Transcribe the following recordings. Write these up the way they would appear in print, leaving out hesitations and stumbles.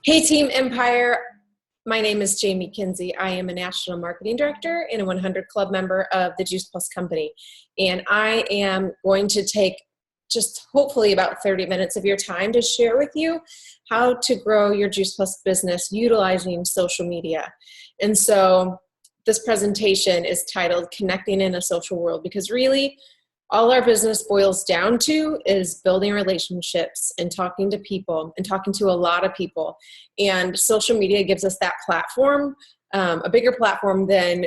Hey Team Empire, my name is Jamie Kinsey. I am a National Marketing Director and a 100 Club member of the Juice Plus Company. And I am going to take just hopefully about 30 minutes of your time to share with you how to grow your Juice Plus business utilizing social media. And so this presentation is titled Connecting in a Social World, because really all our business boils down to is building relationships and talking to people and talking to a lot of people. And social media gives us that platform, a bigger platform than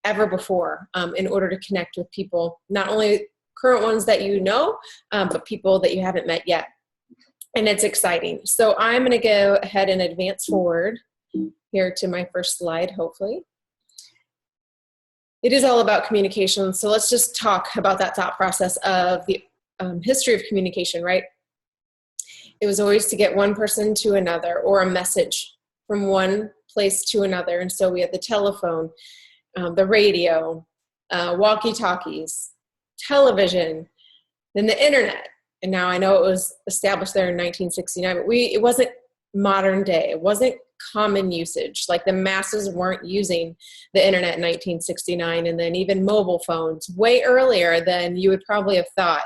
ever before, in order to connect with people, not only current ones that you know, but people that you haven't met yet. And it's exciting. So I'm going to go ahead and advance forward here to my first slide, hopefully. It is all about communication. So let's just talk about that thought process of the history of communication, right? It was always to get one person to another, or a message from one place to another. And so we had the telephone, the radio, walkie-talkies, television, then the internet. And now I know it was established there in 1969, but it wasn't modern day. It wasn't common usage. Like the masses weren't using the internet in 1969, and then even mobile phones way earlier than you would probably have thought.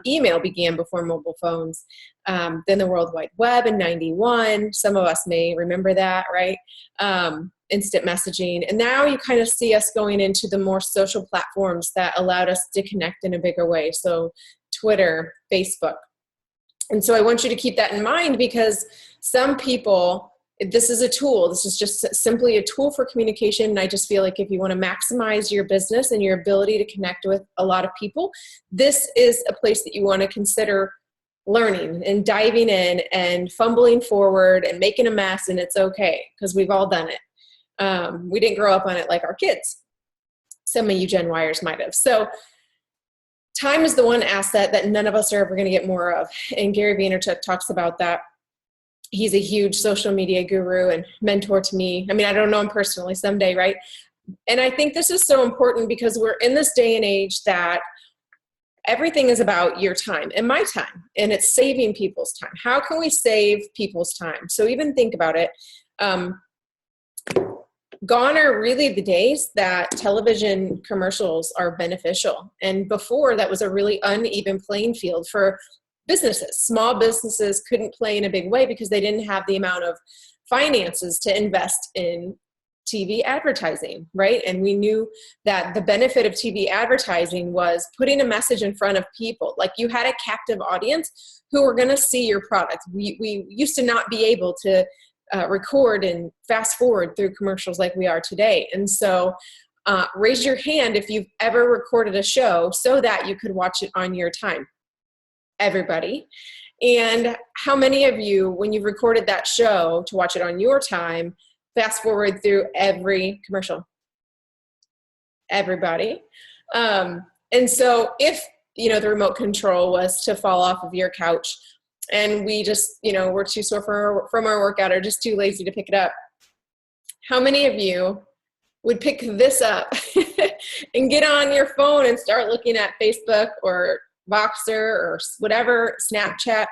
Email began before mobile phones. Then the World Wide Web in 91. Some of us may remember that, right? Instant messaging. And now you kind of see us going into the more social platforms that allowed us to connect in a bigger way. So Twitter, Facebook. And so I want you to keep that in mind, because some people, this is a tool. This is just simply a tool for communication. And I just feel like if you want to maximize your business and your ability to connect with a lot of people, this is a place that you want to consider learning and diving in and fumbling forward and making a mess. And it's okay, because we've all done it. We didn't grow up on it like our kids. Some of you Gen Yers might have. So time is the one asset that none of us are ever going to get more of. And Gary Vaynerchuk talks about that. He's a huge social media guru and mentor to me. I mean, I don't know him personally, someday, right? And I think this is so important because we're in this day and age that everything is about your time and my time, and it's saving people's time. How can we save people's time? So even think about it. Gone are really the days that television commercials are beneficial. And before, that was a really uneven playing field for businesses. Small businesses couldn't play in a big way because they didn't have the amount of finances to invest in TV advertising, right? And we knew that the benefit of TV advertising was putting a message in front of people. Like you had a captive audience who were going to see your product. We used to not be able to record and fast forward through commercials like we are today. And so raise your hand if you've ever recorded a show so that you could watch it on your time. Everybody. And how many of you, when you've recorded that show to watch it on your time, fast forward through every commercial? Everybody. And so if, the remote control was to fall off of your couch and we just, we're too sore from our workout or just too lazy to pick it up, how many of you would pick this up and get on your phone and start looking at Facebook or Voxer or whatever, Snapchat,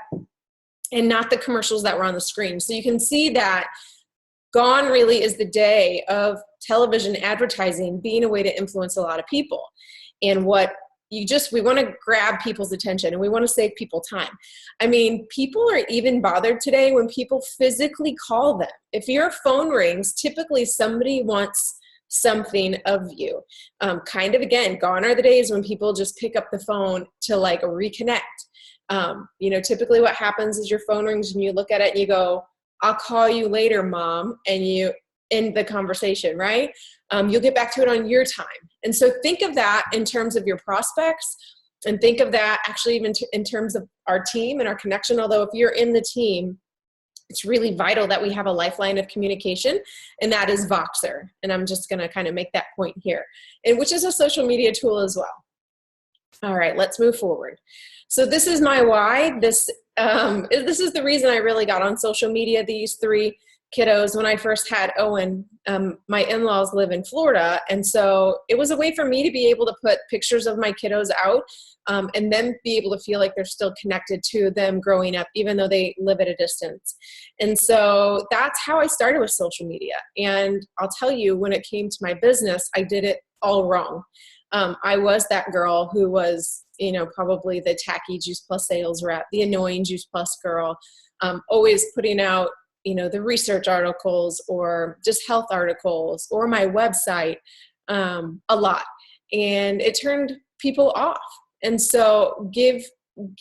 and not the commercials that were on the screen? So you can see that gone really is the day of television advertising being a way to influence a lot of people. And we want to grab people's attention and we want to save people time. I mean, people are even bothered today when people physically call them. If your phone rings, typically somebody wants something of you. Kind of, again, gone are the days when people just pick up the phone to like reconnect. Typically what happens is your phone rings and you look at it and you go, "I'll call you later, Mom," and you end the conversation, right? You'll get back to it on your time. And so think of that in terms of your prospects, and think of that actually even in terms of our team and our connection. Although if you're in the team, it's really vital that we have a lifeline of communication, and that is Voxer. And I'm just going to kind of make that point here, and which is a social media tool as well. All right, let's move forward. So this is my why. This is the reason I really got on social media, these 3 kiddos, when I first had Owen, my in-laws live in Florida. And so it was a way for me to be able to put pictures of my kiddos out, and then be able to feel like they're still connected to them growing up, even though they live at a distance. And so that's how I started with social media. And I'll tell you, when it came to my business, I did it all wrong. I was that girl who was, probably the tacky Juice Plus sales rep, the annoying Juice Plus girl, always putting out, the research articles or just health articles or my website, a lot. And it turned people off. And so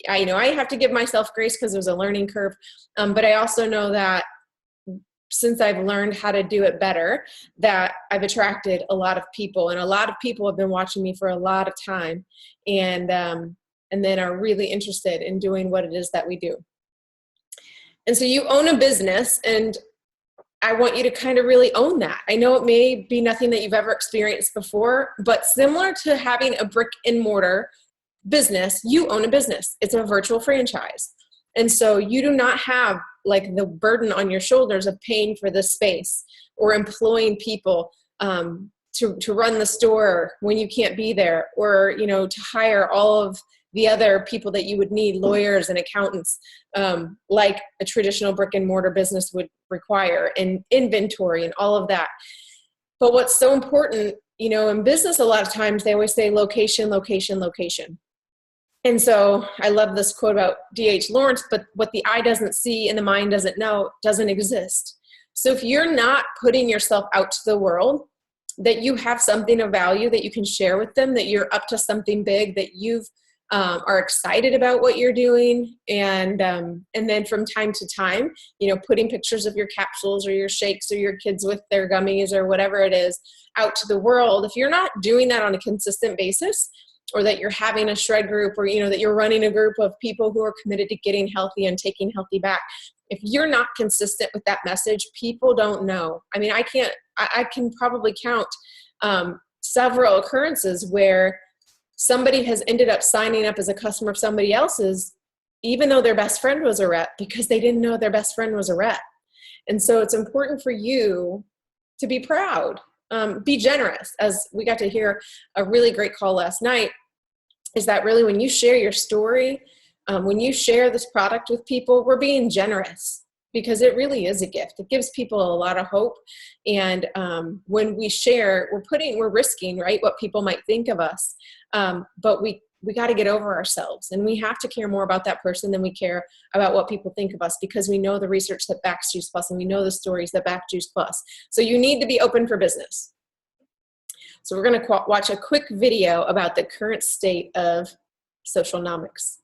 I have to give myself grace because it was a learning curve. But I also know that since I've learned how to do it better, that I've attracted a lot of people, and a lot of people have been watching me for a lot of time, and then are really interested in doing what it is that we do. And so you own a business, and I want you to kind of really own that. I know it may be nothing that you've ever experienced before, but similar to having a brick and mortar business, you own a business. It's a virtual franchise. And so you do not have like the burden on your shoulders of paying for the space or employing people to run the store when you can't be there, or to hire all of the other people that you would need, lawyers and accountants, like a traditional brick and mortar business would require, and inventory and all of that. But what's so important, in business, a lot of times they always say location, location, location. And so I love this quote about D.H. Lawrence, but what the eye doesn't see and the mind doesn't know doesn't exist. So if you're not putting yourself out to the world, that you have something of value that you can share with them, that you're up to something big, that you've are excited about what you're doing, and then from time to time, putting pictures of your capsules or your shakes or your kids with their gummies or whatever it is out to the world. If you're not doing that on a consistent basis, or that you're having a shred group, or that you're running a group of people who are committed to getting healthy and taking healthy back, if you're not consistent with that message, people don't know. I mean, I can probably count several occurrences where somebody has ended up signing up as a customer of somebody else's, even though their best friend was a rep, because they didn't know their best friend was a rep. And so it's important for you to be proud, be generous. As we got to hear a really great call last night, is that really when you share your story, when you share this product with people, we're being generous, because it really is a gift. It gives people a lot of hope. And when we share, we're risking, right, what people might think of us. But we got to get over ourselves, and we have to care more about that person than we care about what people think of us, because we know the research that backs Juice Plus, and we know the stories that back Juice Plus. So you need to be open for business. So we're going to watch a quick video about the current state of socialnomics.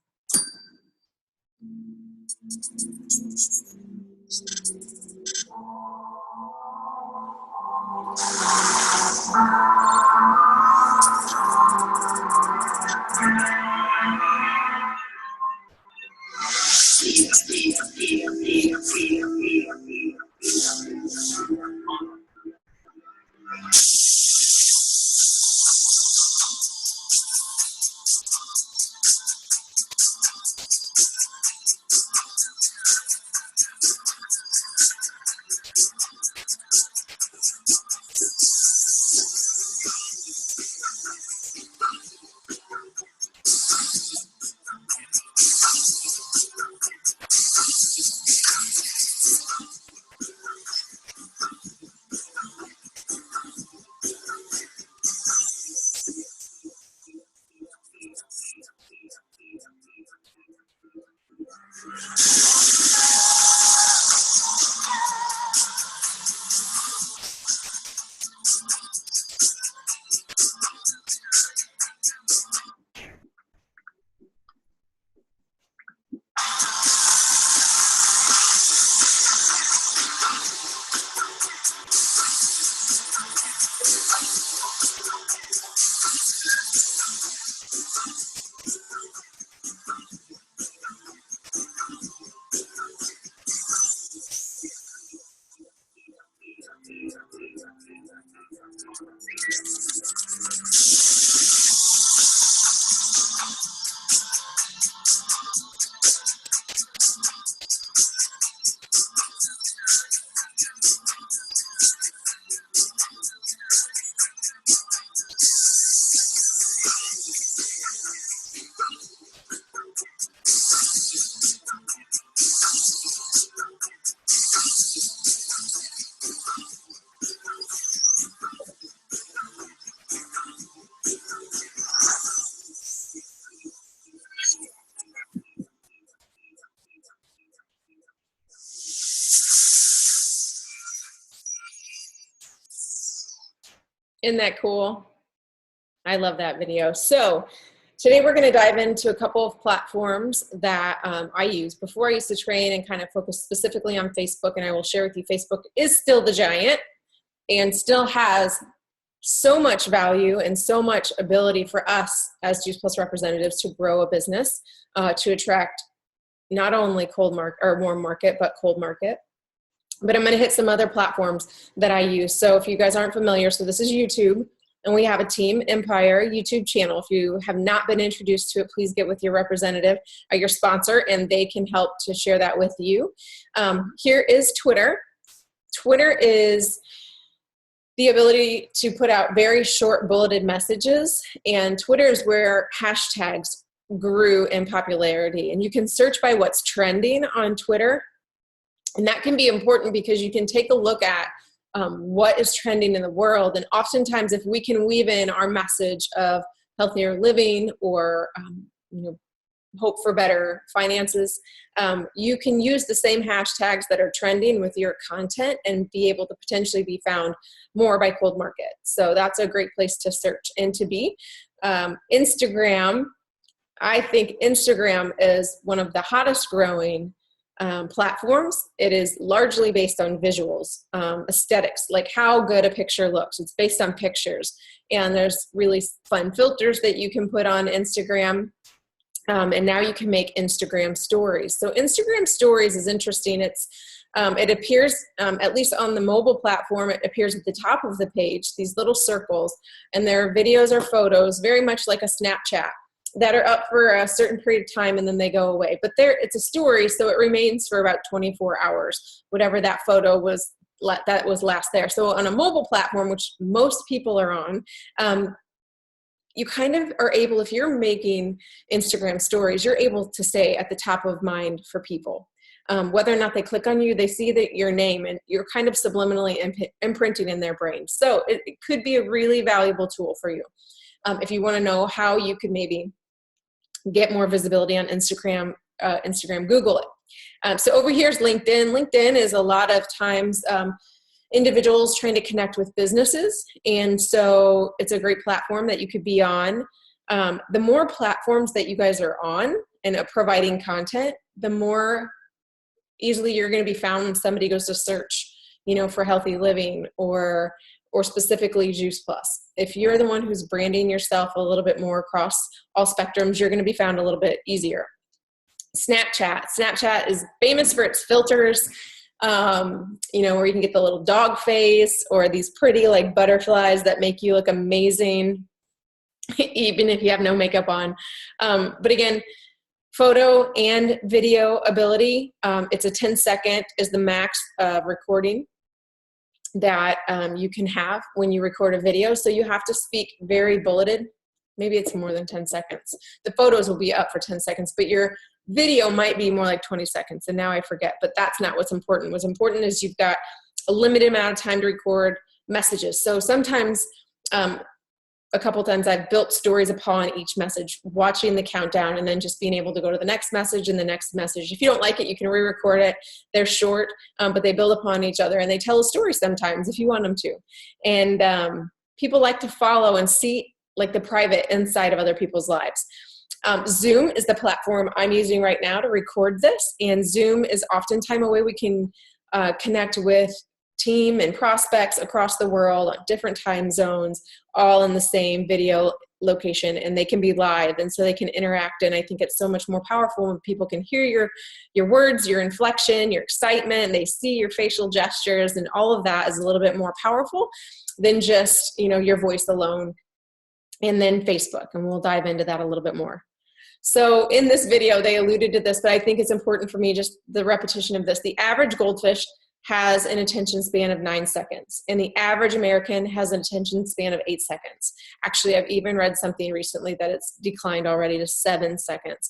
Isn't that cool? I love that video. So today we're going to dive into a couple of platforms that I use. Before I used to train and kind of focus specifically on Facebook, and I will share with you, Facebook is still the giant and still has so much value and so much ability for us as Juice Plus representatives to grow a business, to attract not only cold market or warm market, but cold market. But I'm going to hit some other platforms that I use. So if you guys aren't familiar, so this is YouTube, and we have a Team Empire YouTube channel. If you have not been introduced to it, please get with your representative or your sponsor, and they can help to share that with you. Here is Twitter. Twitter is the ability to put out very short bulleted messages, and Twitter is where hashtags grew in popularity. And you can search by what's trending on Twitter, and that can be important because you can take a look at what is trending in the world. And oftentimes, if we can weave in our message of healthier living or hope for better finances, you can use the same hashtags that are trending with your content and be able to potentially be found more by cold market. So that's a great place to search and to be. Instagram, I think Instagram is one of the hottest growing platforms. It is largely based on visuals, aesthetics, like how good a picture looks. It's based on pictures, and there's really fun filters that you can put on Instagram. And now you can make Instagram stories. So Instagram stories is interesting. It appears, at least on the mobile platform, it appears at the top of the page, these little circles, and there are videos or photos, very much like a Snapchat, that are up for a certain period of time and then they go away. But it's a story, so it remains for about 24 hours, whatever that photo was that was last there. So on a mobile platform, which most people are on, you kind of are able, if you're making Instagram stories, you're able to stay at the top of mind for people. Whether or not they click on you, they see that your name, and you're kind of subliminally imprinting in their brain. So it could be a really valuable tool for you. If you want to know how you could maybe get more visibility on Instagram, Google it. So over here is LinkedIn. LinkedIn is a lot of times individuals trying to connect with businesses. And so it's a great platform that you could be on. The more platforms that you guys are on and providing content, the more easily you're going to be found when somebody goes to search, for healthy living or specifically Juice Plus. If you're the one who's branding yourself a little bit more across all spectrums, you're going to be found a little bit easier. Snapchat is famous for its filters, where you can get the little dog face or these pretty like butterflies that make you look amazing, even if you have no makeup on. But again, photo and video ability, it's a 10-second is the max recording that you can have when you record a video. So you have to speak very bulleted. Maybe it's more than 10 seconds. The photos will be up for 10 seconds, but your video might be more like 20 seconds. And now I forget, but that's not what's important. What's important is you've got a limited amount of time to record messages. So sometimes, a couple times I've built stories upon each message, watching the countdown and then just being able to go to the next message and the next message. If you don't like it, you can re-record it. They're short, but they build upon each other, and they tell a story sometimes if you want them to. And people like to follow and see like the private inside of other people's lives. Zoom is the platform I'm using right now to record this, and Zoom is oftentimes a way we can connect with team and prospects across the world, different time zones, all in the same video location, and they can be live, and so they can interact. And I think it's so much more powerful when people can hear your words, your inflection, your excitement, and they see your facial gestures, and all of that is a little bit more powerful than just your voice alone. And then Facebook, and we'll dive into that a little bit more. So in this video, they alluded to this, but I think it's important for me, just the repetition of this. The average goldfish has an attention span of 9 seconds, and the average American has an attention span of 8 seconds. Actually, I've even read something recently that it's declined already to 7 seconds.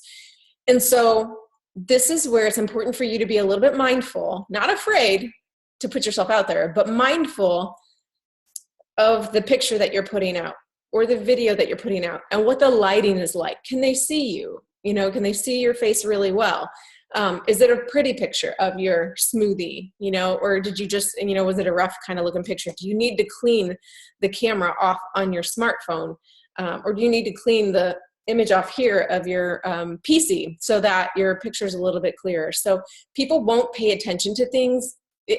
And so this is where it's important for you to be a little bit mindful, not afraid to put yourself out there, but mindful of the picture that you're putting out or the video that you're putting out and what the lighting is like. Can they see you? Can they see your face really well? Is it a pretty picture of your smoothie, you know, or did you just, you know, was it a rough kind of looking picture? Do you need to clean the camera off on your smartphone? Or do you need to clean the image off here of your PC so that your picture is a little bit clearer? So people won't pay attention to things.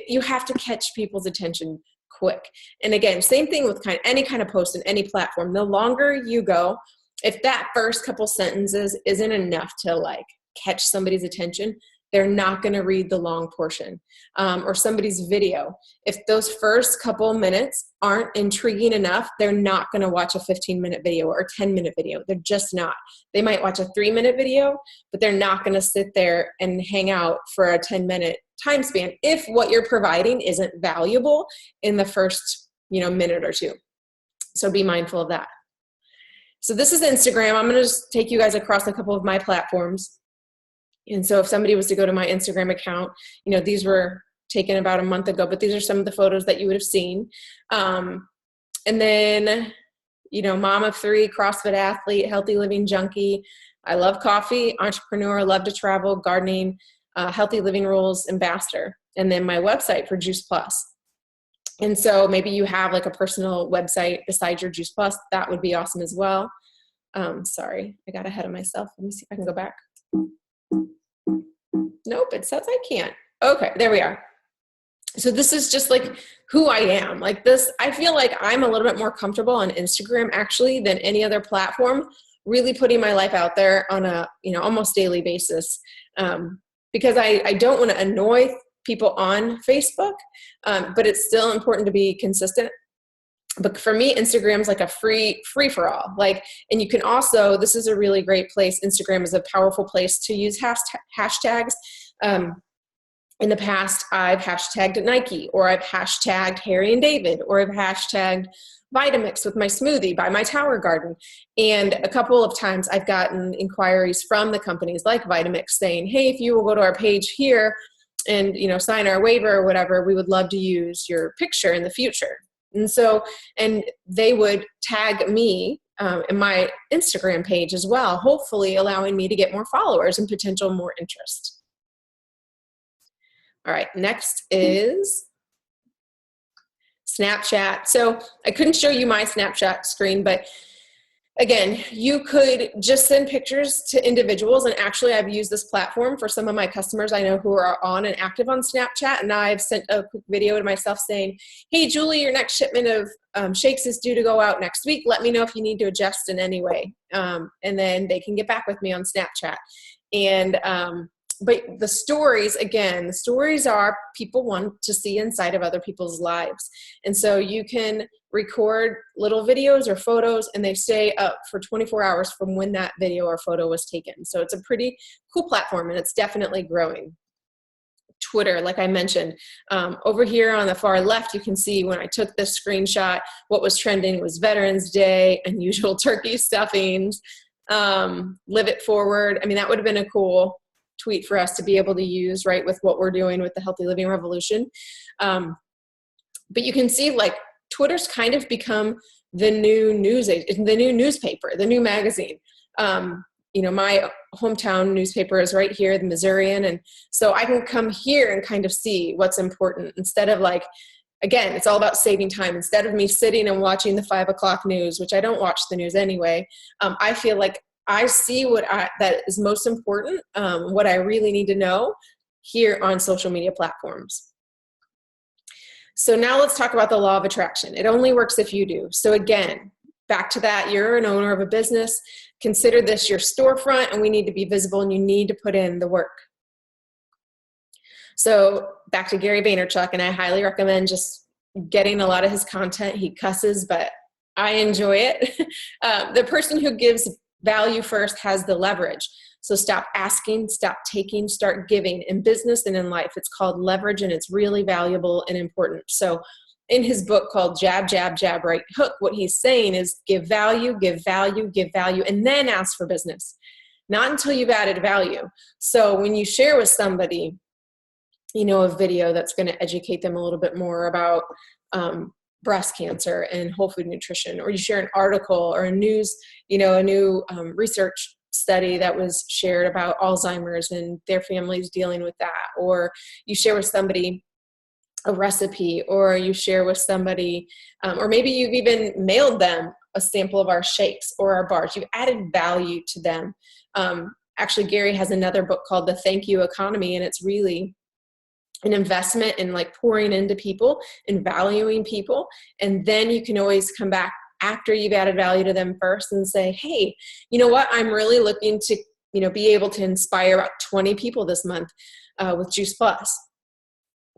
You have to catch people's attention quick. And again, same thing with any kind of post in any platform. The longer you go, if that first couple sentences isn't enough to like catch somebody's attention, they're not going to read the long portion. Or somebody's video. If those first couple minutes aren't intriguing enough, they're not going to watch a 15-minute video or a 10-minute video. They're just not. They might watch a 3-minute video, but they're not going to sit there and hang out for a 10-minute time span if what you're providing isn't valuable in the first, you know, minute or two. So be mindful of that. So this is Instagram. I'm going to just take you guys across a couple of my platforms. And so if somebody was to go to my Instagram account, you know, these were taken about a month ago, but these are some of the photos that you would have seen. And then, you know, mom of 3, CrossFit athlete, healthy living junkie. I love coffee, entrepreneur, love to travel, gardening, healthy living rules ambassador. And then my website for Juice Plus. And so maybe you have like a personal website besides your Juice Plus. That would be awesome as well. Sorry, I got ahead of myself. Let me see if I can go back. Nope, it says I can't. Okay, there we are. So this is just like who I am. Like this, I feel like I'm a little bit more comfortable on Instagram actually than any other platform, really putting my life out there on a, you know, almost daily basis. Because I don't want to annoy people on Facebook, but it's still important to be consistent. But for me, Instagram's like a free for all. Like, and you can also, this is a really great place. Instagram is a powerful place to use hashtags. In the past, I've hashtagged Nike, or I've hashtagged Harry and David, or I've hashtagged Vitamix with my smoothie by my tower garden. And a couple of times I've gotten inquiries from the companies like Vitamix saying, hey, if you will go to our page here and, you know, sign our waiver or whatever, we would love to use your picture in the future. And so, and they would tag me in my Instagram page as well, hopefully allowing me to get more followers and potential more interest. All right, next is Snapchat. So I couldn't show you my Snapchat screen, but again, you could just send pictures to individuals. And actually, I've used this platform for some of my customers I know who are on and active on Snapchat. And I've sent a quick video to myself saying, hey, Julie, your next shipment of shakes is due to go out next week. Let me know if you need to adjust in any way. And then they can get back with me on Snapchat. And but the stories, again, the stories are people want to see inside of other people's lives. And so you can record little videos or photos and they stay up for 24 hours from when that video or photo was taken. So it's a pretty cool platform and it's definitely growing. Twitter, like I mentioned, over here on the far left, you can see when I took this screenshot, what was trending was Veterans Day, unusual turkey stuffings, live it forward. I mean, that would have been a cool tweet for us to be able to use, right, with what we're doing with the Healthy Living Revolution. But you can see like Twitter's kind of become the new newspaper, the new magazine. You know, my hometown newspaper is right here, the Missourian. And so I can come here and kind of see what's important instead of like, again, it's all about saving time. Instead of me sitting and watching the 5 o'clock news, which I don't watch the news anyway, I feel like I see that is most important, what I really need to know here on social media platforms. So now let's talk about the law of attraction. It only works if you do. So again, back to that, you're an owner of a business. Consider this your storefront and we need to be visible and you need to put in the work. So back to Gary Vaynerchuk, and I highly recommend just getting a lot of his content. He cusses, but I enjoy it. The person who gives value first has the leverage. So stop asking, stop taking, start giving. In business and in life, it's called leverage and it's really valuable and important. So in his book called Jab, Jab, Jab, Right Hook, what he's saying is give value, give value, give value, and then ask for business. Not until you've added value. So when you share with somebody, you know, a video that's going to educate them a little bit more about breast cancer and whole food nutrition, or you share an article or a news, you know, a new research study that was shared about Alzheimer's and their families dealing with that, or you share with somebody a recipe, or you share with somebody, or maybe you've even mailed them a sample of our shakes or our bars. You've added value to them. Actually, Gary has another book called The Thank You Economy, and it's really an investment in like pouring into people and valuing people. And then you can always come back after you've added value to them first and say, hey, you know what? I'm really looking to, be able to inspire about 20 people this month with Juice Plus.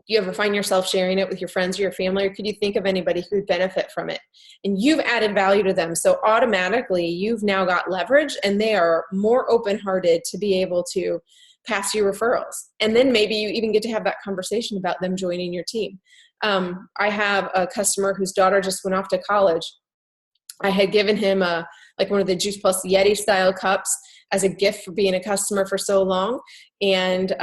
Do you ever find yourself sharing it with your friends or your family, or could you think of anybody who would benefit from it? And you've added value to them. So automatically you've now got leverage, and they are more open-hearted to be able to pass you referrals. And then maybe you even get to have that conversation about them joining your team. I have a customer whose daughter just went off to college. I had given him one of the Juice Plus Yeti style cups as a gift for being a customer for so long. And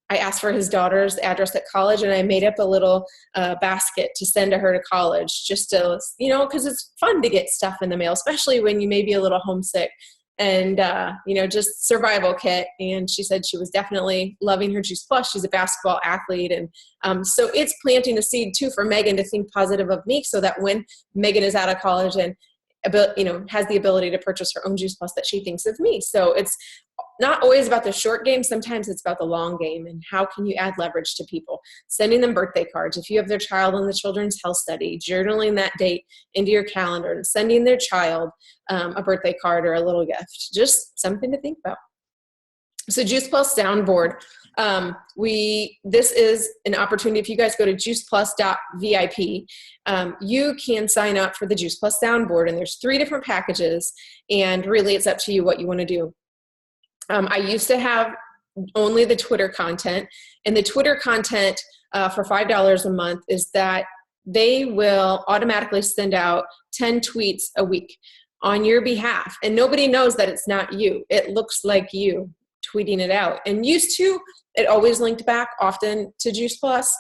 I asked for his daughter's address at college, and I made up a little basket to send to her to college, just to, because it's fun to get stuff in the mail, especially when you may be a little homesick, and, just survival kit. And she said she was definitely loving her Juice Plus. She's a basketball athlete. And so it's planting a seed too for Megan to think positive of me, so that when Megan is out of college and, has the ability to purchase her own Juice Plus, that she thinks of me. So it's not always about the short game. Sometimes it's about the long game, and how can you add leverage to people? Sending them birthday cards. If you have their child in the children's health study, journaling that date into your calendar and sending their child a birthday card or a little gift. Just something to think about. So Juice Plus soundboard. This is an opportunity. If you guys go to juiceplus.vip, you can sign up for the Juice Plus soundboard, and there's 3 different packages, and really it's up to you what you want to do. I used to have only the Twitter content, and the Twitter content for $5 a month is that they will automatically send out 10 tweets a week on your behalf, and nobody knows that it's not you. It looks like you tweeting it out. And used to, it always linked back often to Juice Plus.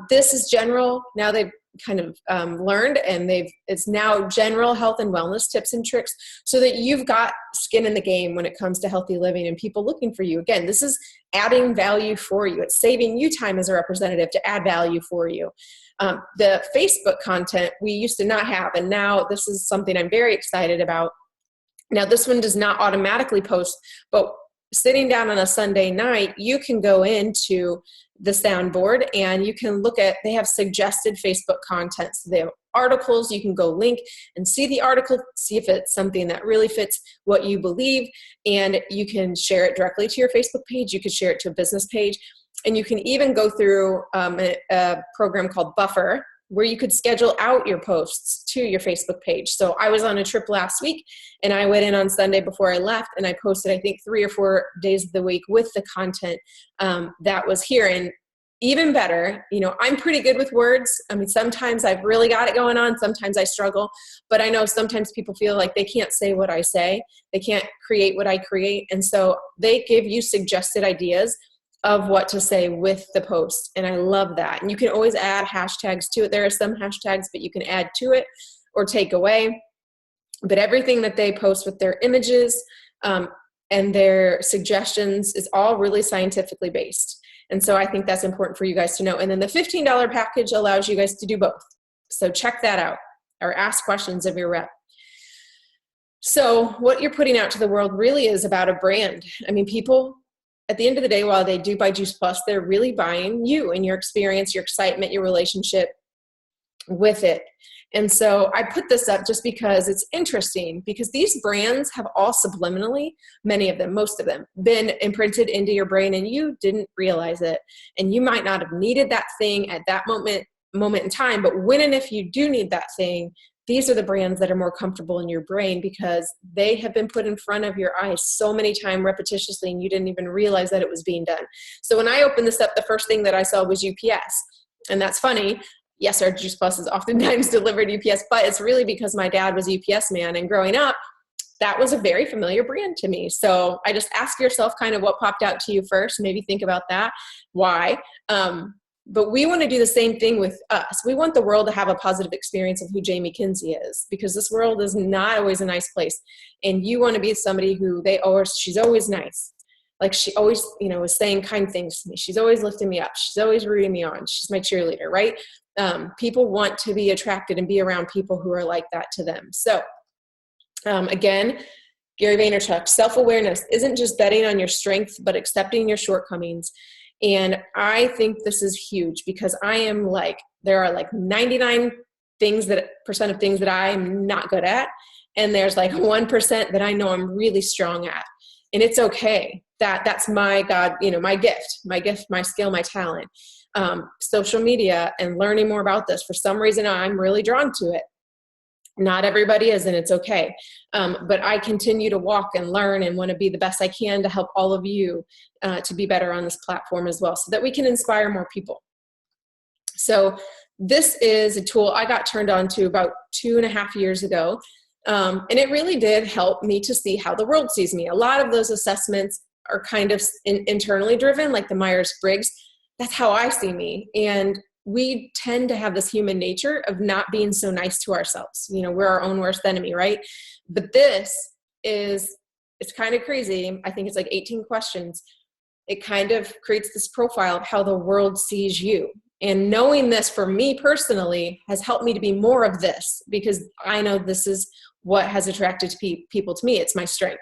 This is general. Now they've kind of learned, and it's now general health and wellness tips and tricks, so that you've got skin in the game when it comes to healthy living and people looking for you. Again, this is adding value for you. It's saving you time as a representative to add value for you. The Facebook content we used to not have, and now this is something I'm very excited about. Now this one does not automatically post, but sitting down on a Sunday night, you can go into the soundboard and you can look at, they have suggested Facebook content. So they have articles, you can go link and see the article, see if it's something that really fits what you believe, and you can share it directly to your Facebook page. You could share it to a business page, and you can even go through a program called Buffer, where you could schedule out your posts to your Facebook page. So I was on a trip last week, and I went in on Sunday before I left, and I posted, I think, 3 or 4 days of the week with the content that was here. And even better, I'm pretty good with words. I mean, sometimes I've really got it going on. Sometimes I struggle, but I know sometimes people feel like they can't say what I say. They can't create what I create. And so they give you suggested ideas of what to say with the post. And I love that. And you can always add hashtags to it. There are some hashtags, but you can add to it or take away. But everything that they post with their images and their suggestions is all really scientifically based. And so I think that's important for you guys to know. And then the $15 package allows you guys to do both. So check that out, or ask questions of your rep. So what you're putting out to the world really is about a brand. I mean, people, at the end of the day, while they do buy Juice Plus, they're really buying you and your experience, your excitement, your relationship with it. And so I put this up just because it's interesting, because these brands have all subliminally, many of them, most of them, been imprinted into your brain, and you didn't realize it. And you might not have needed that thing at that moment in time, but when and if you do need that thing, these are the brands that are more comfortable in your brain, because they have been put in front of your eyes so many times repetitiously, and you didn't even realize that it was being done. So when I opened this up, the first thing that I saw was UPS. And that's funny. Yes, our Juice Plus is oftentimes delivered UPS, but it's really because my dad was a UPS man, and growing up, that was a very familiar brand to me. So I just ask yourself kind of what popped out to you first. Maybe think about that. Why? But we want to do the same thing with us. We want the world to have a positive experience of who Jamie Kinsey is, because this world is not always a nice place. And you want to be somebody who she's always nice. Like she always, is saying kind things to me. She's always lifting me up. She's always rooting me on. She's my cheerleader, right? People want to be attracted and be around people who are like that to them. So again, Gary Vaynerchuk, self-awareness isn't just betting on your strength, but accepting your shortcomings. And I think this is huge, because there are 99% of things that I'm not good at. And there's 1% that I know I'm really strong at. And it's okay. That's my God, my gift, my skill, my talent. Social media and learning more about this. For some reason, I'm really drawn to it. Not everybody is, and it's okay. But I continue to walk and learn and want to be the best I can to help all of you to be better on this platform as well, so that we can inspire more people. So this is a tool I got turned on to about 2.5 years ago. And it really did help me to see how the world sees me. A lot of those assessments are kind of internally driven, like the Myers-Briggs. That's how I see me. And we tend to have this human nature of not being so nice to ourselves. We're our own worst enemy, right? But it's kind of crazy. I think it's 18 questions. It kind of creates this profile of how the world sees you. And knowing this for me personally has helped me to be more of this, because I know this is what has attracted people to me. It's my strength.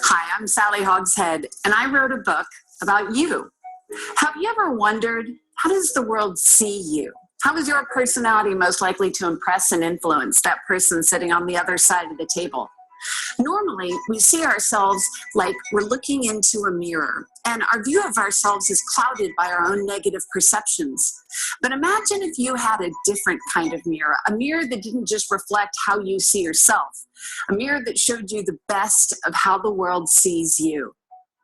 Hi, I'm Sally Hogshead, and I wrote a book about you. Have you ever wondered, how does the world see you? How is your personality most likely to impress and influence that person sitting on the other side of the table? Normally, we see ourselves like we're looking into a mirror, and our view of ourselves is clouded by our own negative perceptions. But imagine if you had a different kind of mirror, a mirror that didn't just reflect how you see yourself, a mirror that showed you the best of how the world sees you.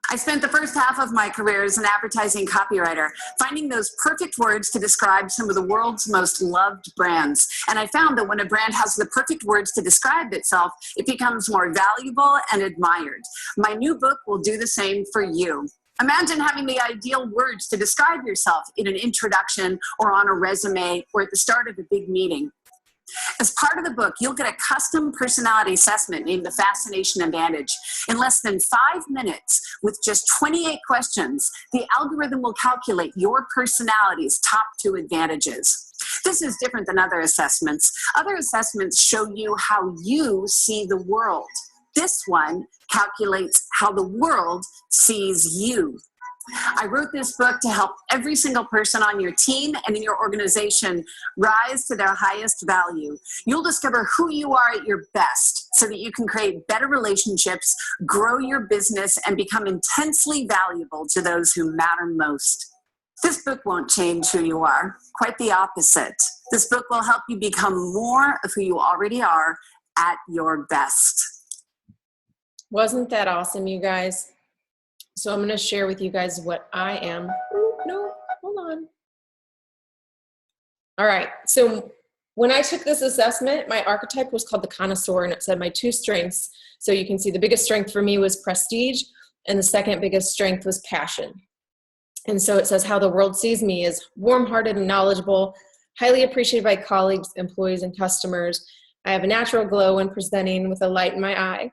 I spent the first half of my career as an advertising copywriter, finding those perfect words to describe some of the world's most loved brands. And I found that when a brand has the perfect words to describe itself, it becomes more valuable and admired. My new book will do the same for you. Imagine having the ideal words to describe yourself in an introduction or on a resume or at the start of a big meeting. As part of the book, you'll get a custom personality assessment named the Fascination Advantage. In less than 5 minutes, with just 28 questions, the algorithm will calculate your personality's top 2 advantages. This is different than other assessments. Other assessments show you how you see the world. This one calculates how the world sees you. I wrote this book to help every single person on your team and in your organization rise to their highest value. You'll discover who you are at your best so that you can create better relationships, grow your business, and become intensely valuable to those who matter most. This book won't change who you are, quite the opposite. This book will help you become more of who you already are at your best. Wasn't that awesome, you guys? So I'm going to share with you guys what I am. Oh, no, hold on. All right. So when I took this assessment, my archetype was called the connoisseur, and it said my 2 strengths. So you can see the biggest strength for me was prestige, and the second biggest strength was passion. And so it says how the world sees me is warm-hearted and knowledgeable, highly appreciated by colleagues, employees, and customers. I have a natural glow when presenting with a light in my eye.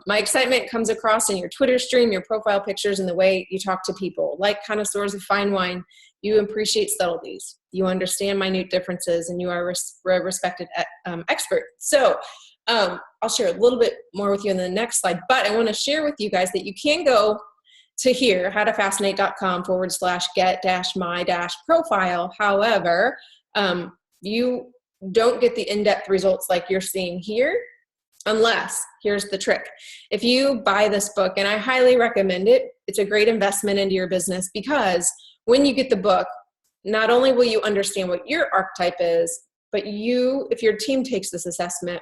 My excitement comes across in your Twitter stream, your profile pictures, and the way you talk to people. Like connoisseurs of fine wine, you appreciate subtleties. You understand minute differences, and you are a respected expert. So I'll share a little bit more with you in the next slide, but I want to share with you guys that you can go to here, howtofascinate.com/get-my-profile. However, you don't get the in-depth results like you're seeing here unless, here's the trick. If you buy this book, and I highly recommend it, it's a great investment into your business, because when you get the book, not only will you understand what your archetype is, but if your team takes this assessment,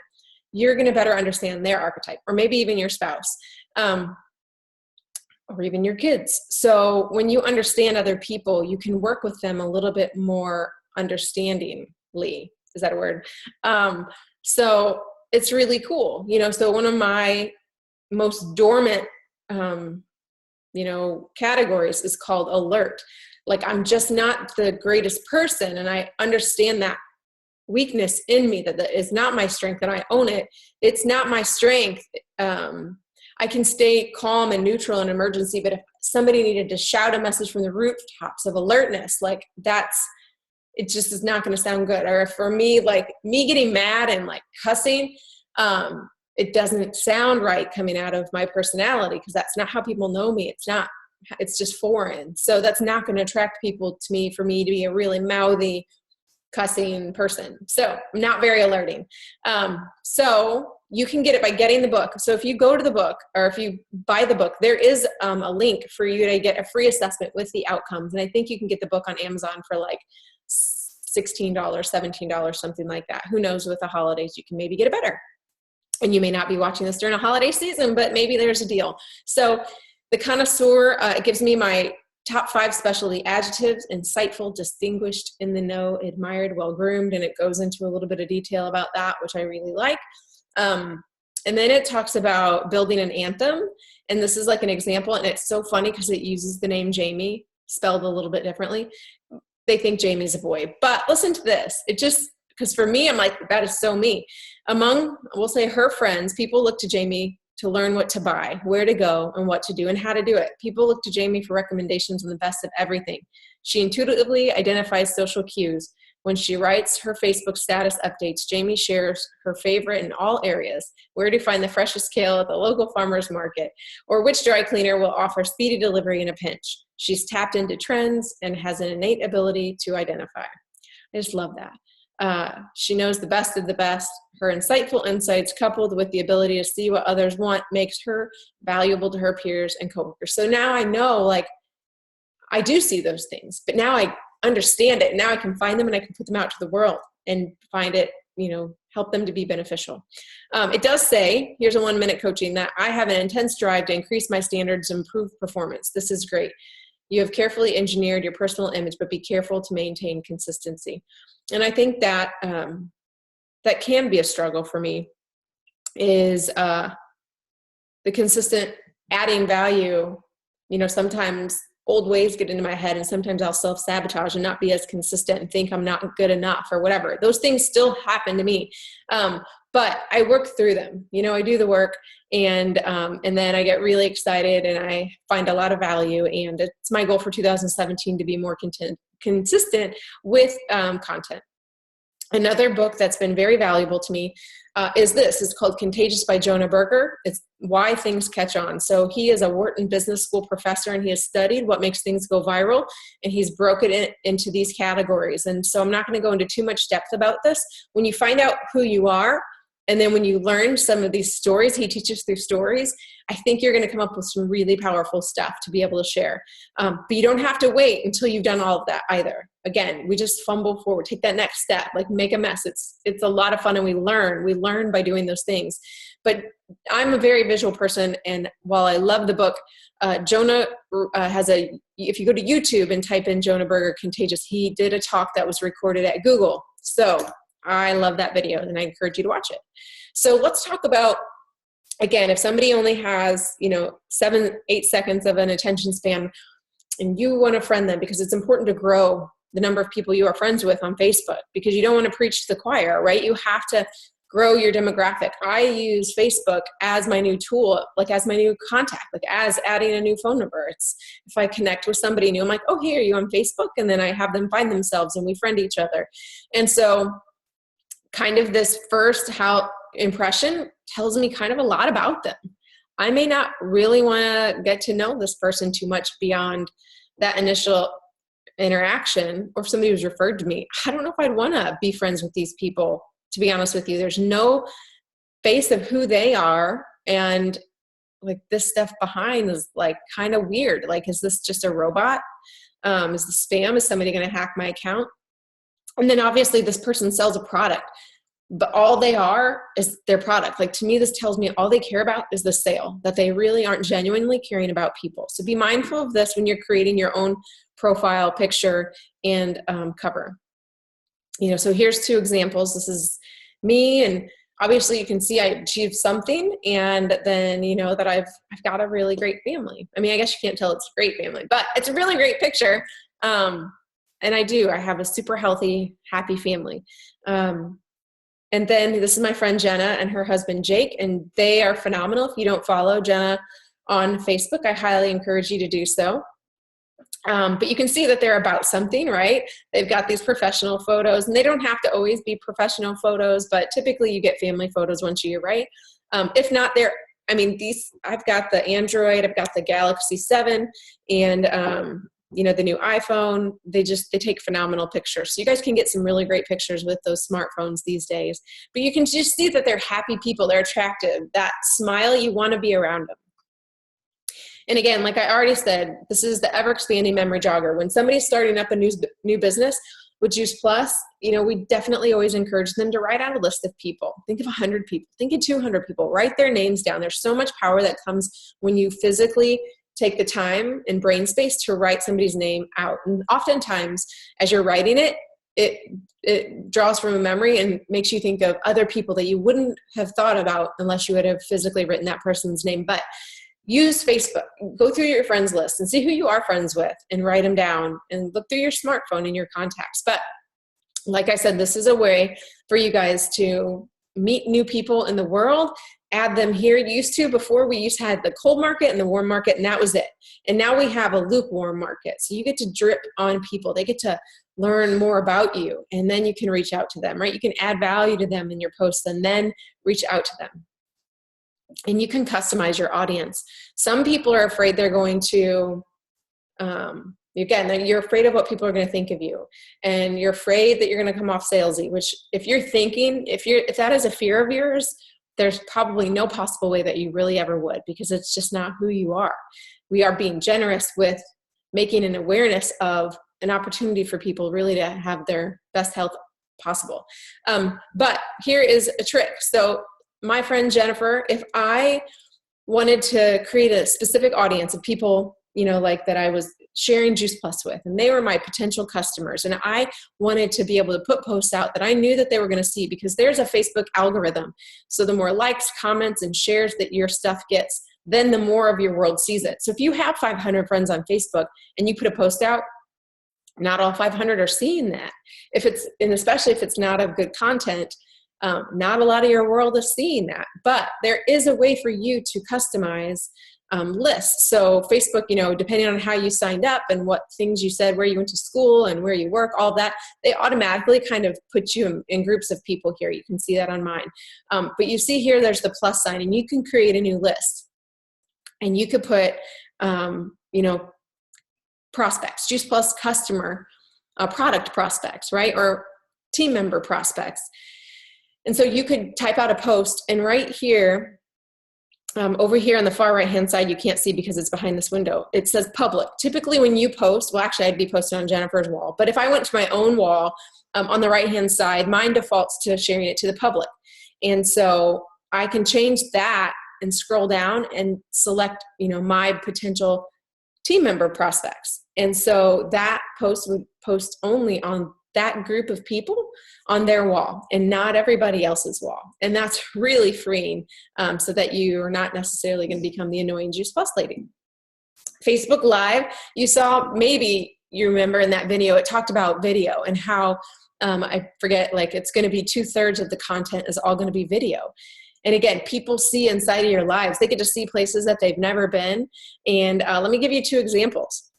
you're going to better understand their archetype, or maybe even your spouse, or even your kids. So when you understand other people, you can work with them a little bit more understandingly. Is that a word? So it's really cool. So one of my most dormant, categories is called alert. Like, I'm just not the greatest person. And I understand that weakness in me, that is not my strength, and I own it. It's not my strength. I can stay calm and neutral in emergency, but if somebody needed to shout a message from the rooftops of alertness, like, it just is not going to sound good. Or for me, like, me getting mad and like cussing, it doesn't sound right coming out of my personality, because that's not how people know me. It's just foreign. So that's not going to attract people to me, for me to be a really mouthy, cussing person. So I'm not very alerting. So you can get it by getting the book. So if you go to the book, or if you buy the book, there is a link for you to get a free assessment with the outcomes. And I think you can get the book on Amazon for like $16, $17, something like that. Who knows, with the holidays, you can maybe get it better. And you may not be watching this during a holiday season, but maybe there's a deal. So the connoisseur, it gives me my top 5 specialty adjectives: insightful, distinguished, in the know, admired, well-groomed. And it goes into a little bit of detail about that, which I really like. And then it talks about building an anthem. And this is like an example. And it's so funny because it uses the name Jamie spelled a little bit differently. They think Jamie's a boy. But listen to this. Because for me, I'm like, that is so me. Among, we'll say, her friends, people look to Jamie to learn what to buy, where to go, and what to do, and how to do it. People look to Jamie for recommendations on the best of everything. She intuitively identifies social cues. When she writes her Facebook status updates, Jamie shares her favorite in all areas: where to find the freshest kale at the local farmer's market, or which dry cleaner will offer speedy delivery in a pinch. She's tapped into trends and has an innate ability to identify. I just love that. She knows the best of the best. Her insightful insights, coupled with the ability to see what others want, makes her valuable to her peers and coworkers. So now I know, like, I do see those things, but now I understand it. Now I can find them and I can put them out to the world and find it, help them to be beneficial. It does say, here's a 1-minute coaching, that I have an intense drive to increase my standards and improve performance. This is great. You have carefully engineered your personal image, but be careful to maintain consistency. And I think that that can be a struggle for me, is the consistent adding value. Sometimes old ways get into my head, and sometimes I'll self-sabotage and not be as consistent and think I'm not good enough or whatever. Those things still happen to me. But I work through them. I do the work, and then I get really excited and I find a lot of value. And it's my goal for 2017 to be more consistent with content. Another book that's been very valuable to me is this. It's called Contagious by Jonah Berger. It's Why Things Catch On. So he is a Wharton Business School professor, and he has studied what makes things go viral, and he's broken it into these categories. And so I'm not going to go into too much depth about this. When you find out who you are, and then when you learn some of these stories, he teaches through stories, I think you're going to come up with some really powerful stuff to be able to share. But you don't have to wait until you've done all of that either. Again, we just fumble forward, take that next step, like make a mess. It's a lot of fun, and we learn by doing those things. But I'm a very visual person, and while I love the book, Jonah if you go to YouTube and type in Jonah Berger Contagious, he did a talk that was recorded at Google. So I love that video, and I encourage you to watch it. So let's talk about, again, if somebody only has, 7-8 seconds of an attention span, and you want to friend them, because it's important to grow the number of people you are friends with on Facebook, because you don't want to preach to the choir, right? You have to grow your demographic. I use Facebook as my new tool, like as my new contact, like as adding a new phone number. It's if I connect with somebody new, I'm like, oh, hey, are you on Facebook? And then I have them find themselves and we friend each other. And so kind of this first impression tells me kind of a lot about them. I may not really want to get to know this person too much beyond that initial interaction, or if somebody was referred to me. I don't know if I'd want to be friends with these people, to be honest with you. There's no base of who they are, and like this stuff behind is like kind of weird. Like, is this just a robot? Is this spam? Is somebody going to hack my account? And then obviously this person sells a product, but all they are is their product. Like, to me, this tells me all they care about is the sale, that they really aren't genuinely caring about people. So be mindful of this when you're creating your own profile picture and cover. So here's 2 examples. This is me, and obviously you can see I achieved something, and then you know that I've got a really great family. I mean, I guess you can't tell it's a great family, but it's a really great picture. And I have a super healthy, happy family. And then this is my friend Jenna and her husband Jake, and they are phenomenal. If you don't follow Jenna on Facebook, I highly encourage you to do so. But you can see that they're about something, right? They've got these professional photos, and they don't have to always be professional photos, but typically you get family photos once a year, right? If not, I've got the Android, I've got the Galaxy 7, and the new iPhone. They take phenomenal pictures. So you guys can get some really great pictures with those smartphones these days. But you can just see that they're happy people. They're attractive. That smile, you want to be around them. And again, like I already said, this is the ever-expanding memory jogger. When somebody's starting up a new business with Juice Plus, we definitely always encourage them to write out a list of people. Think of 100 people. Think of 200 people. Write their names down. There's so much power that comes when you physically take the time and brain space to write somebody's name out. And oftentimes, as you're writing it, it draws from a memory and makes you think of other people that you wouldn't have thought about unless you would have physically written that person's name. But use Facebook. Go through your friends list and see who you are friends with and write them down, and look through your smartphone and your contacts. But like I said, this is a way for you guys to meet new people in the world, add them here. Before we had the cold market and the warm market, and that was it. And now we have a lukewarm market. So you get to drip on people. They get to learn more about you, and then you can reach out to them, right? You can add value to them in your posts and then reach out to them. And you can customize your audience. Some people are afraid they're going to, you're afraid of what people are going to think of you. And you're afraid that you're going to come off salesy, which if that is a fear of yours, there's probably no possible way that you really ever would, because it's just not who you are. We are being generous with making an awareness of an opportunity for people really to have their best health possible. But here is a trick. So my friend Jennifer, if I wanted to create a specific audience of people, that I was sharing Juice Plus with, and they were my potential customers, and I wanted to be able to put posts out that I knew that they were going to see, because there's a Facebook algorithm. So the more likes, comments, and shares that your stuff gets, then the more of your world sees it. So if you have 500 friends on Facebook and you put a post out, not all 500 are seeing that. Especially if it's not of good content, not a lot of your world is seeing that. But there is a way for you to customize lists. So Facebook, depending on how you signed up and what things you said, where you went to school and where you work, all that, they automatically kind of put you in groups of people here. You can see that on mine. But you see here, there's the plus sign, and you can create a new list. And you could put, prospects, Juice Plus customer, product prospects, right? Or team member prospects. And so you could type out a post, and right here, over here on the far right-hand side, you can't see because it's behind this window, it says public. Typically when you post, well, actually I'd be posted on Jennifer's wall, but if I went to my own wall, on the right-hand side, mine defaults to sharing it to the public. And so I can change that and scroll down and select, my potential team member prospects. And so that post would post only on that group of people on their wall and not everybody else's wall. And that's really freeing, so that you are not necessarily going to become the annoying Juice Plus lady. Facebook Live, you saw, maybe you remember in that video, it talked about video and how, I forget, it's going to be 2/3 of the content is all going to be video. And again, people see inside of your lives. They get to see places that they've never been. And let me give you 2 examples.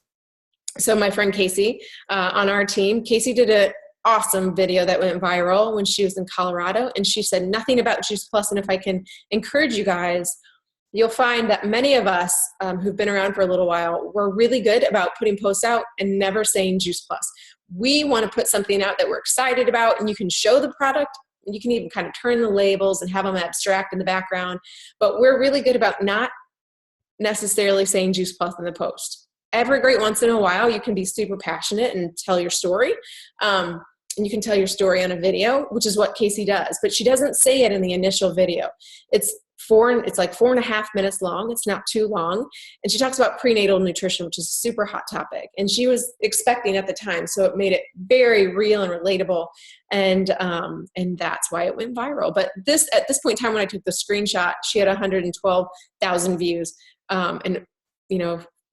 So my friend Casey on our team, Casey did an awesome video that went viral when she was in Colorado, and she said nothing about Juice Plus. And if I can encourage you guys, you'll find that many of us who've been around for a little while, we're really good about putting posts out and never saying Juice Plus. We want to put something out that we're excited about, and you can show the product, and you can even kind of turn the labels and have them abstract in the background. But we're really good about not necessarily saying Juice Plus in the post. Every great once in a while, you can be super passionate and tell your story. And you can tell your story on a video, which is what Casey does. But she doesn't say it in the initial video. It's it's like 4.5 minutes long. It's not too long. And she talks about prenatal nutrition, which is a super hot topic. And she was expecting at the time. So it made it very real and relatable. And that's why it went viral. But at this point in time, when I took the screenshot, she had 112,000 views, and,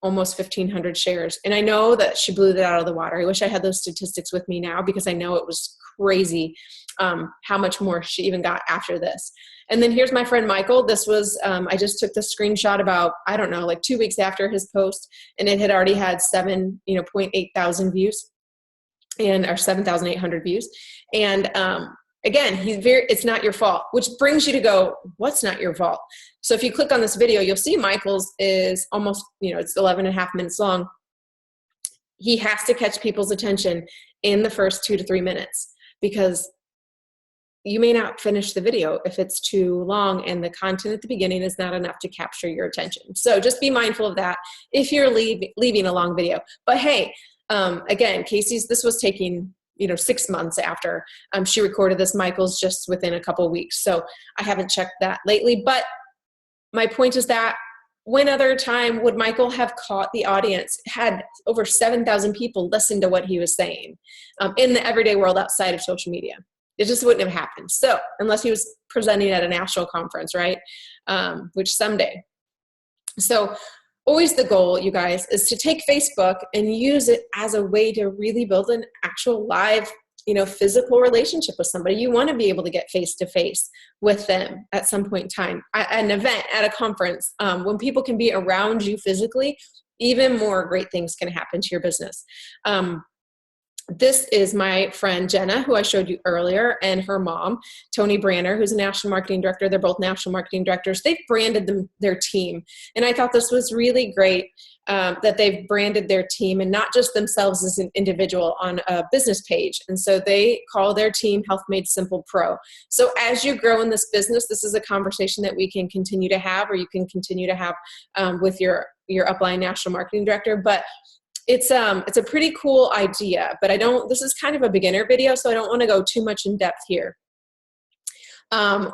almost 1,500 shares. And I know that she blew that out of the water. I wish I had those statistics with me now, because I know it was crazy how much more she even got after this. And then here's my friend Michael. This was, I just took the screenshot about, I don't know, like 2 weeks after his post, and it had already had 0.8 thousand views, or 7,800 views. And again, it's not your fault, which brings you to go, what's not your fault? So if you click on this video, you'll see Michael's is almost, it's 11.5 minutes long. He has to catch people's attention in the first 2 to 3 minutes, because you may not finish the video if it's too long and the content at the beginning is not enough to capture your attention. So just be mindful of that if you're leaving a long video. But hey, again, Casey's, this was taking 6 months after she recorded this. Michael's just within a couple of weeks. So I haven't checked that lately. But my point is that when other time would Michael have caught the audience, had over 7,000 people listen to what he was saying in the everyday world outside of social media? It just wouldn't have happened. So unless he was presenting at a national conference, right? Which someday. So always the goal, you guys, is to take Facebook and use it as a way to really build an actual live, physical relationship with somebody. You want to be able to get face-to-face with them at some point in time. At an event, at a conference, when people can be around you physically, even more great things can happen to your business. This is my friend Jenna, who I showed you earlier, and her mom, Tony Branner, who's a national marketing director. They're both national marketing directors. They've branded their team. And I thought this was really great that they've branded their team and not just themselves as an individual on a business page. And so they call their team Health Made Simple Pro. So as you grow in this business, this is a conversation that we can continue to have, or you can continue to have with your upline national marketing director. But it's a pretty cool idea, but this is kind of a beginner video, so I don't want to go too much in depth here.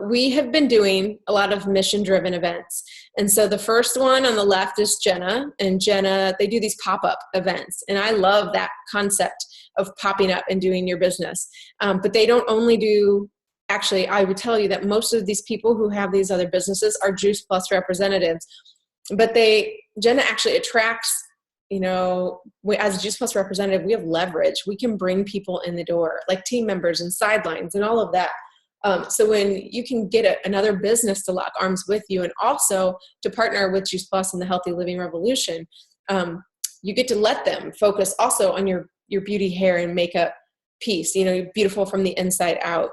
We have been doing a lot of mission-driven events. And so the first one on the left is Jenna. And Jenna, they do these pop-up events. And I love that concept of popping up and doing your business. But they don't only do, actually, I would tell you that most of these people who have these other businesses are Juice Plus representatives. But Jenna actually attracts, as a Juice Plus representative, we have leverage. We can bring people in the door, like team members and sidelines and all of that. So when you can get another business to lock arms with you, and also to partner with Juice Plus and the Healthy Living Revolution, you get to let them focus also on your beauty, hair, and makeup piece. You're beautiful from the inside out.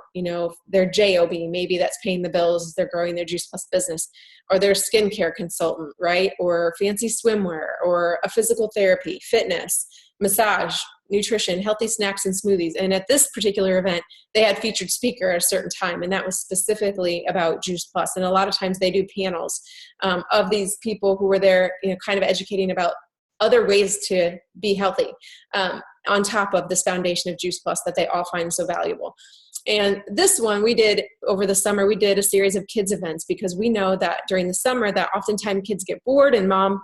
Their JOB, maybe that's paying the bills as they're growing their Juice Plus business, or their skincare consultant, right? Or fancy swimwear, or a physical therapy, fitness, massage, nutrition, healthy snacks and smoothies. And at this particular event, they had featured speaker at a certain time, and that was specifically about Juice Plus. And a lot of times they do panels of these people who were there, kind of educating about other ways to be healthy on top of this foundation of Juice Plus that they all find so valuable. And this one we did over the summer, we did a series of kids events, because we know that during the summer that oftentimes kids get bored, and moms,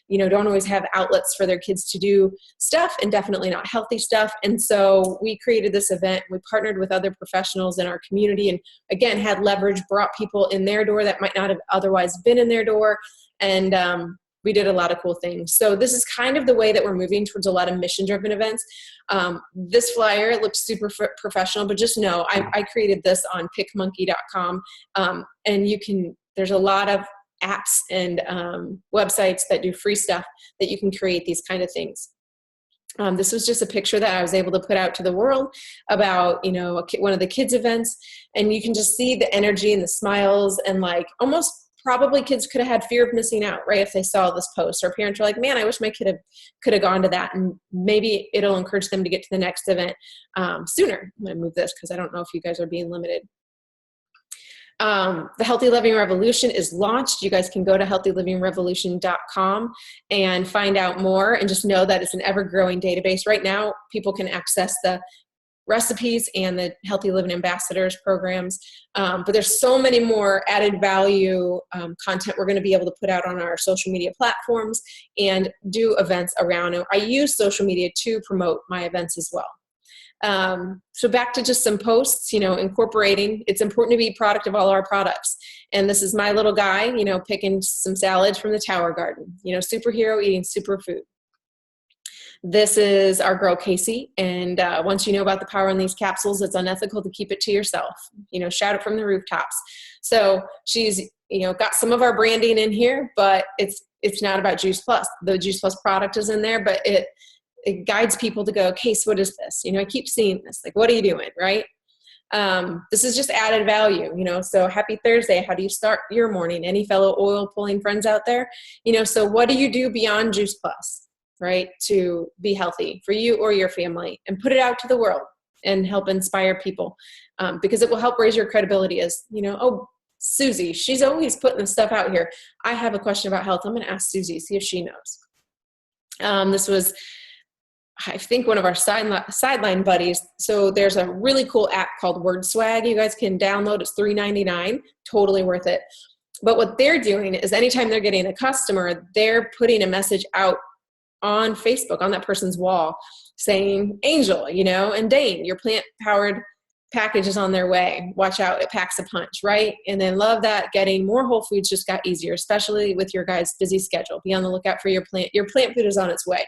don't always have outlets for their kids to do stuff, and definitely not healthy stuff. And so we created this event. We partnered with other professionals in our community, and again, had leverage, brought people in their door that might not have otherwise been in their door. And we did a lot of cool things. So this is kind of the way that we're moving towards a lot of mission-driven events. This flyer, it looks super professional, but just know I created this on pickmonkey.com. And there's a lot of apps and websites that do free stuff that you can create these kind of things. This was just a picture that I was able to put out to the world about, one of the kids' events. And you can just see the energy and the smiles, and almost probably kids could have had fear of missing out, right? If they saw this post, or parents are like, man, I wish my kid could have gone to that. And maybe it'll encourage them to get to the next event sooner. I'm going to move this because I don't know if you guys are being limited. The Healthy Living Revolution is launched. You guys can go to healthylivingrevolution.com and find out more, and just know that it's an ever-growing database. Right now, people can access the recipes and the Healthy Living Ambassadors programs. But there's so many more added value content we're going to be able to put out on our social media platforms and do events around it. I use social media to promote my events as well. So back to just some posts, incorporating, it's important to be product of all our products. And this is my little guy, picking some salads from the Tower Garden, superhero eating superfood. This is our girl, Casey. And once you know about the power in these capsules, it's unethical to keep it to yourself, shout it from the rooftops. So she's, got some of our branding in here, but it's not about Juice Plus. The Juice Plus product is in there, but it guides people to go, Case, what is this? I keep seeing this. Like, what are you doing? Right? This is just added value, so happy Thursday. How do you start your morning? Any fellow oil pulling friends out there? So what do you do beyond Juice Plus, right? To be healthy for you or your family, and put it out to the world and help inspire people, because it will help raise your credibility as, oh, Susie, she's always putting this stuff out here. I have a question about health. I'm going to ask Susie, see if she knows. This was, I think, one of our sideline buddies. So there's a really cool app called Word Swag. You guys can download. It's $3.99, totally worth it. But what they're doing is anytime they're getting a customer, they're putting a message out on Facebook, on that person's wall, saying, Angel, and Dane, your plant-powered package is on their way. Watch out, it packs a punch, right? And then love that getting more whole foods just got easier, especially with your guys' busy schedule. Be on the lookout for your plant. Your plant food is on its way.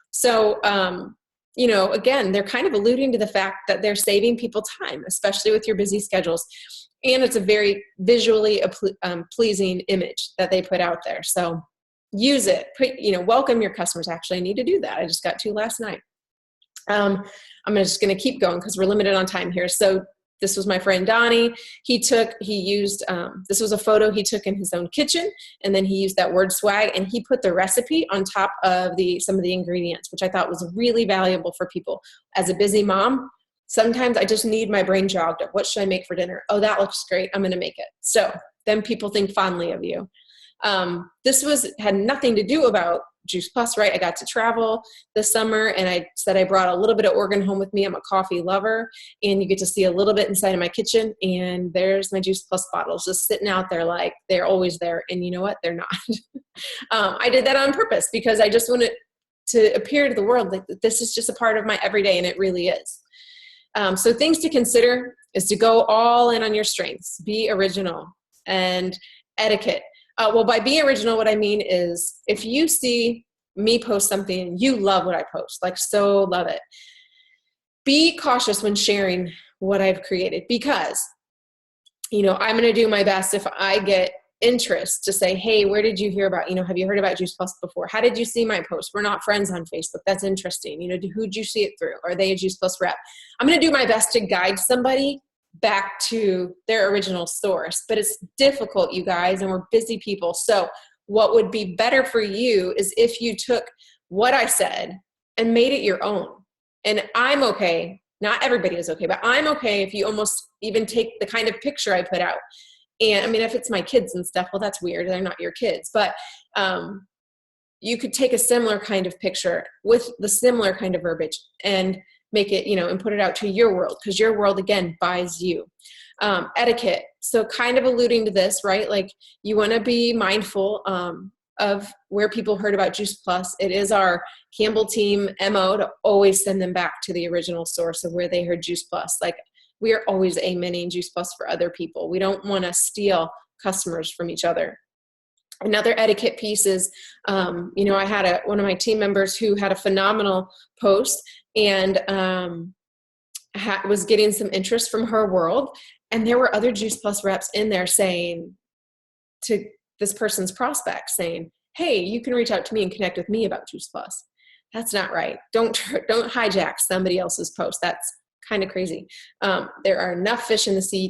So, again, they're kind of alluding to the fact that they're saving people time, especially with your busy schedules. And it's a very visually pleasing image that they put out there. So use it, welcome your customers. Actually, I need to do that. I just got 2 last night. I'm just going to keep going because we're limited on time here. So this was my friend Donnie. This was a photo he took in his own kitchen, and then he used that Word Swag, and he put the recipe on top of some of the ingredients, which I thought was really valuable for people. As a busy mom, sometimes I just need my brain jogged up. What should I make for dinner? Oh, that looks great. I'm going to make it. So then people think fondly of you. This had nothing to do about Juice Plus, right? I got to travel this summer, and I said I brought a little bit of Oregon home with me. I'm a coffee lover, and you get to see a little bit inside of my kitchen, and there's my Juice Plus bottles just sitting out there like they're always there. And you know what? They're not. I did that on purpose because I just wanted to appear to the world like this is just a part of my everyday, and it really is. So things to consider is to go all in on your strengths, be original, and etiquette. Well, by being original, what I mean is if you see me post something, you love what I post, like so love it. Be cautious when sharing what I've created because, I'm going to do my best if I get interest to say, hey, where did you hear about, have you heard about Juice Plus before? How did you see my post? We're not friends on Facebook. That's interesting. Who'd you see it through? Are they a Juice Plus rep? I'm going to do my best to guide somebody back to their original source, but it's difficult, you guys, and we're busy people. So what would be better for you is if you took what I said and made it your own. And I'm okay. Not everybody is okay, but I'm okay if you almost even take the kind of picture I put out. And I mean, if it's my kids and stuff, well, that's weird. They're not your kids, but you could take a similar kind of picture with the similar kind of verbiage and make it, and put it out to your world, because your world, again, buys you. Etiquette. So kind of alluding to this, right? Like you want to be mindful of where people heard about Juice Plus. It is our Campbell team MO to always send them back to the original source of where they heard Juice Plus. Like we are always aiming Juice Plus for other people. We don't want to steal customers from each other. Another etiquette piece is, I had one of my team members who had a phenomenal post and was getting some interest from her world. And there were other Juice Plus reps in there saying to this person's prospect, saying, hey, you can reach out to me and connect with me about Juice Plus. That's not right. Don't hijack somebody else's post. That's kind of crazy. There are enough fish in the sea.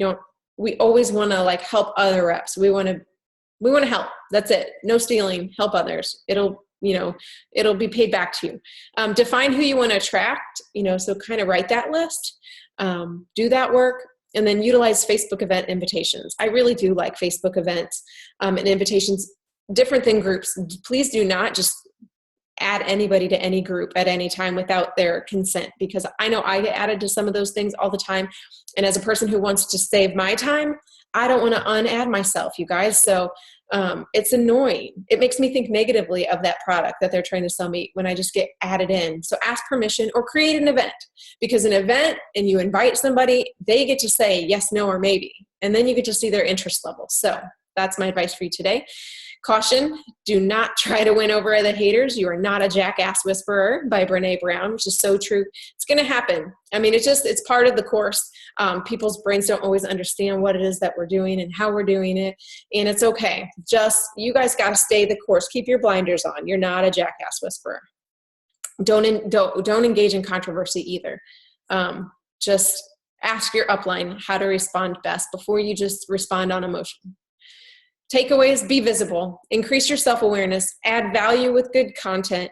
We always want to help other reps. We want to help. That's it. No stealing, help others. It'll be paid back to you. Define who you want to attract, so kind of write that list, do that work, and then utilize Facebook event invitations. I really do like Facebook events and invitations, different than groups. Please do not just add anybody to any group at any time without their consent, because I know I get added to some of those things all the time. And as a person who wants to save my time, I don't want to unadd myself, you guys. So it's annoying. It makes me think negatively of that product that they're trying to sell me when I just get added in. So ask permission or create an event, because an event and you invite somebody, they get to say yes, no, or maybe, and then you get to see their interest level. So that's my advice for you today. Caution, do not try to win over the haters. You are not a jackass whisperer, by Brene Brown, which is so true. It's going to happen. I mean, it's part of the course. People's brains don't always understand what it is that we're doing and how we're doing it. And it's okay. Just, you guys got to stay the course. Keep your blinders on. You're not a jackass whisperer. Don't engage in controversy either. Just ask your upline how to respond best before you just respond on emotion. Takeaways: be visible, increase your self-awareness, add value with good content,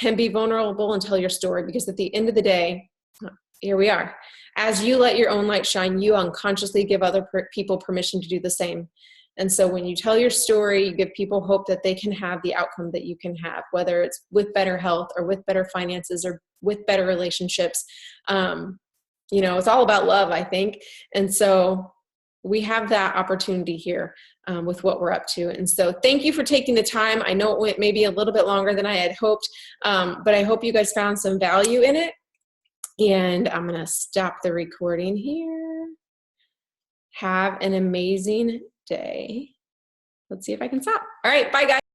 and be vulnerable and tell your story, because at the end of the day, here we are. As you let your own light shine, you unconsciously give other people permission to do the same. And so when you tell your story, you give people hope that they can have the outcome that you can have, whether it's with better health or with better finances or with better relationships. It's all about love, I think. And so we have that opportunity here with what we're up to. And so thank you for taking the time. I know it went maybe a little bit longer than I had hoped, but I hope you guys found some value in it. And I'm going to stop the recording here. Have an amazing day. Let's see if I can stop. All right. Bye, guys.